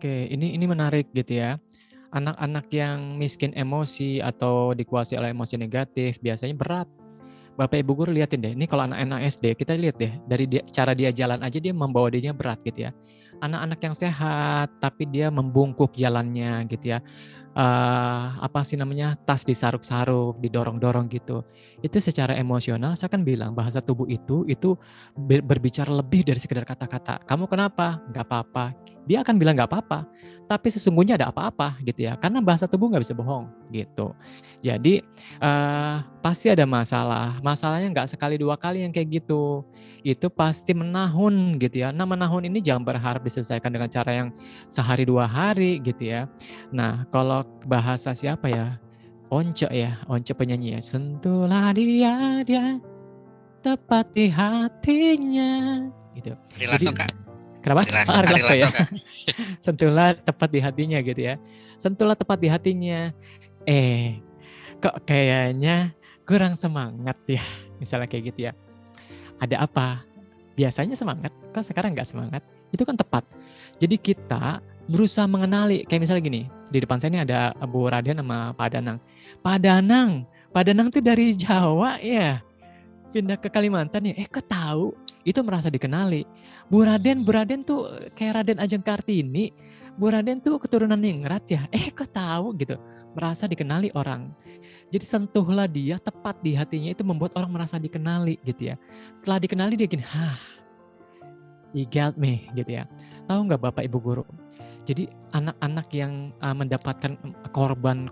Oke, ini menarik gitu ya. Anak-anak yang miskin emosi atau dikuasai oleh emosi negatif biasanya berat. Bapak Ibu guru liatin deh, ini kalau anak-anak SD kita lihat deh dari cara dia jalan aja dia membawa dirinya berat gitu ya. Anak-anak yang sehat tapi dia membungkuk jalannya gitu ya. Apa sih namanya, tas disaruk-saruk, didorong-dorong gitu. Itu secara emosional saya kan bilang bahasa tubuh itu berbicara lebih dari sekedar kata-kata. "Kamu kenapa?" "Nggak apa-apa." Dia akan bilang nggak apa-apa, tapi sesungguhnya ada apa-apa gitu ya, karena bahasa tubuh nggak bisa bohong gitu. Jadi, pasti ada masalah, masalahnya nggak sekali 2 kali yang kayak gitu. Itu pasti menahun gitu ya. Nah menahun ini jangan berharap diselesaikan dengan cara yang sehari 2 hari gitu ya. Nah, kalau bahasa siapa ya? Once ya, Once penyanyi ya. Sentuhlah dia tepat di hatinya, gitu. Ari Jadi Lasso kak, kenapa? Ari Ari Lasso Lasso ya. kak. Sentuhlah tepat di hatinya gitu ya. Sentuhlah tepat di hatinya. Eh, kok kayaknya kurang semangat ya, misalnya kayak gitu ya. Ada apa? Biasanya semangat, kok sekarang nggak semangat? Itu kan tepat. Jadi kita berusaha mengenali, kayak misalnya gini, di depan saya ini ada Bu Raden sama Pak Danang. Pak Danang tuh dari Jawa ya, pindah ke Kalimantan ya, kok tahu? Itu merasa dikenali. Bu Raden tuh kayak Raden Ajeng Kartini, Bu Raden tuh keturunan Ningrat ya, kok tahu gitu. Merasa dikenali orang. Jadi sentuhlah dia tepat di hatinya itu membuat orang merasa dikenali gitu ya. Setelah dikenali dia gini, he got me gitu ya. Tahu nggak Bapak Ibu guru? Jadi anak-anak yang mendapatkan korban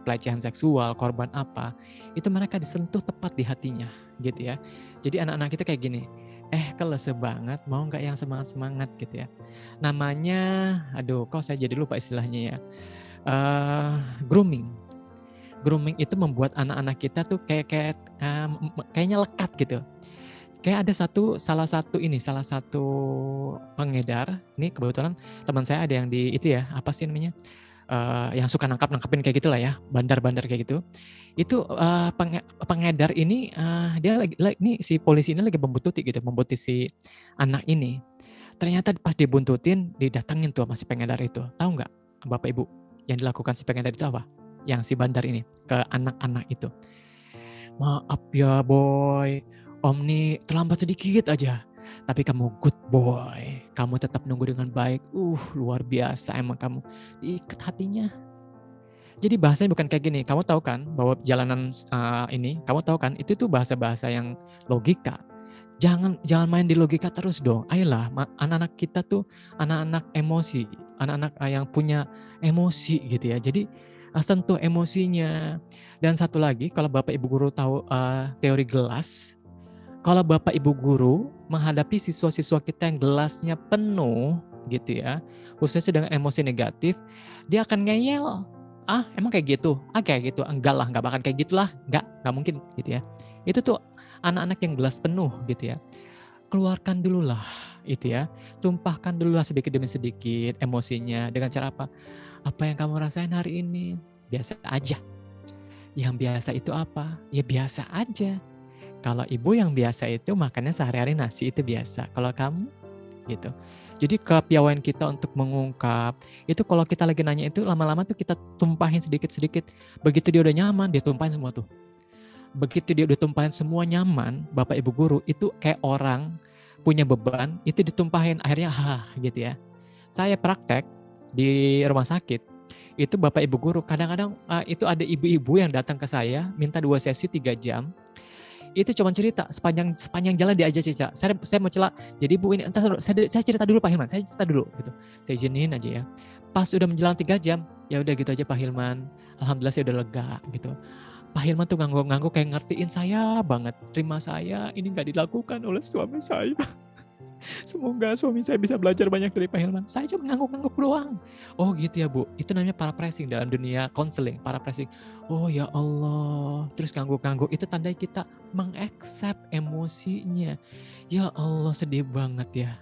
pelecehan seksual, korban apa, itu mereka disentuh tepat di hatinya gitu ya. Jadi anak-anak kita kayak gini, kelese banget, mau nggak yang semangat-semangat gitu ya. Namanya, aduh kok saya jadi lupa istilahnya ya, grooming. Grooming itu membuat anak-anak kita tuh kayaknya lekat gitu. Kayak ada salah satu pengedar, ini kebetulan teman saya ada yang di itu ya, apa sih namanya, yang suka nangkap-nangkepin kayak gitulah ya, bandar-bandar kayak gitu. Itu, pengedar ini, dia ini si polisi ini lagi membuntuti si anak ini. Ternyata pas dibuntutin, didatengin tuh sama si pengedar itu. Tahu nggak Bapak Ibu, yang dilakukan si pengedar itu apa? Yang si bandar ini, ke anak-anak itu. "Maaf ya boy, om nih terlambat sedikit aja. Tapi kamu good boy, kamu tetap nunggu dengan baik. Luar biasa emang kamu." Diikat hatinya. Jadi bahasanya bukan kayak gini, kamu tahu kan bahwa jalanan kamu tahu kan itu tuh bahasa-bahasa yang logika. Jangan jangan main di logika terus dong. Ayolah, anak-anak kita tuh anak-anak emosi, anak-anak yang punya emosi gitu ya. Jadi sentuh emosinya. Dan satu lagi, kalau Bapak Ibu guru tahu teori gelas, kalau Bapak Ibu guru menghadapi siswa-siswa kita yang gelasnya penuh gitu ya, khususnya dengan emosi negatif, dia akan ngeyel. Emang kayak gitu? Kayak gitu. Enggak lah, enggak bakal kayak gitulah. Enggak mungkin gitu ya. Itu tuh anak-anak yang gelas penuh gitu ya. Keluarkan dululah itu ya. Tumpahkan dululah sedikit demi sedikit emosinya dengan cara apa? Apa yang kamu rasain hari ini? Biasa aja. Yang biasa itu apa? Ya biasa aja. Kalau ibu yang biasa itu makannya sehari-hari nasi itu biasa. Kalau kamu gitu. Jadi kepiawaian kita untuk mengungkap, itu kalau kita lagi nanya itu lama-lama tuh kita tumpahin sedikit-sedikit. Begitu dia udah nyaman, dia tumpahin semua tuh. Begitu dia udah tumpahin semua nyaman, Bapak Ibu guru, itu kayak orang punya beban, itu ditumpahin akhirnya gitu ya. Saya praktek di rumah sakit, itu Bapak Ibu guru, kadang-kadang itu ada ibu-ibu yang datang ke saya, minta 2 sesi 3 jam, itu cuma cerita sepanjang jalan dia aja cerita. Saya mau celak. Jadi Bu ini entar saya cerita dulu Pak Hilman. Saya cerita dulu gitu. Saya izinin aja ya. Pas udah menjelang 3 jam, ya udah gitu aja Pak Hilman. Alhamdulillah saya udah lega gitu. Pak Hilman tuh ngangguk-ngangguk kayak ngertiin saya banget. Terima saya ini nggak dilakukan oleh suami saya. Semoga suami saya bisa belajar banyak dari Pak Hilman. Saya cuma ngangguk-ngangguk doang. Oh gitu ya Bu, itu namanya paraphrasing dalam dunia counseling, paraphrasing. Oh ya Allah, terus ngangguk-ngangguk itu tanda kita mengaccept emosinya. Ya Allah sedih banget ya.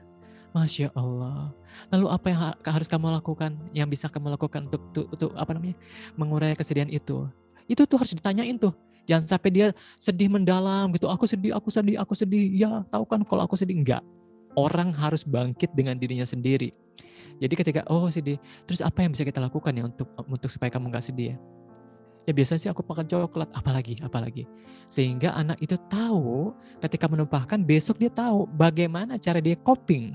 Masya Allah. Lalu apa yang harus kamu lakukan? Yang bisa kamu lakukan untuk apa namanya, mengurai kesedihan itu? Itu tuh harus ditanyain tuh. Jangan sampai dia sedih mendalam gitu. Aku sedih, aku sedih, aku sedih. Ya tahu kan kalau aku sedih enggak. Orang harus bangkit dengan dirinya sendiri. Jadi ketika, oh sedih, terus apa yang bisa kita lakukan ya untuk supaya kamu nggak sedih ya? Ya biasanya sih aku pakai coklat, apalagi. Sehingga anak itu tahu ketika menumpahkan, besok dia tahu bagaimana cara dia coping.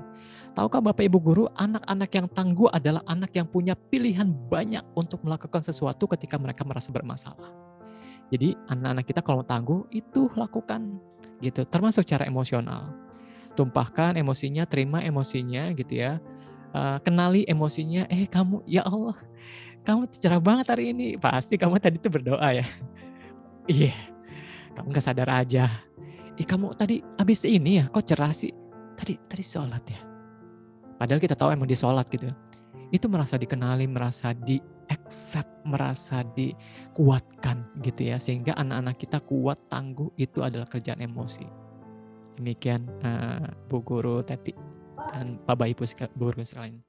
Tahukah Bapak Ibu guru, anak-anak yang tangguh adalah anak yang punya pilihan banyak untuk melakukan sesuatu ketika mereka merasa bermasalah. Jadi anak-anak kita kalau tangguh, itu lakukan gitu, termasuk cara emosional. Tumpahkan emosinya, terima emosinya gitu ya. Kenali emosinya, kamu, ya Allah, kamu cerah banget hari ini. Pasti kamu tadi tuh berdoa ya. Iya, kamu nggak sadar aja. Kamu tadi habis ini ya, kok cerah sih? Tadi sholat ya. Padahal kita tahu emang dia sholat gitu ya. Itu merasa dikenali, merasa di-accept, merasa dikuatkan gitu ya. Sehingga anak-anak kita kuat, tangguh, itu adalah kerjaan emosi. Demikian Bu Guru Teti dan Bapak Ibu guru sekalian.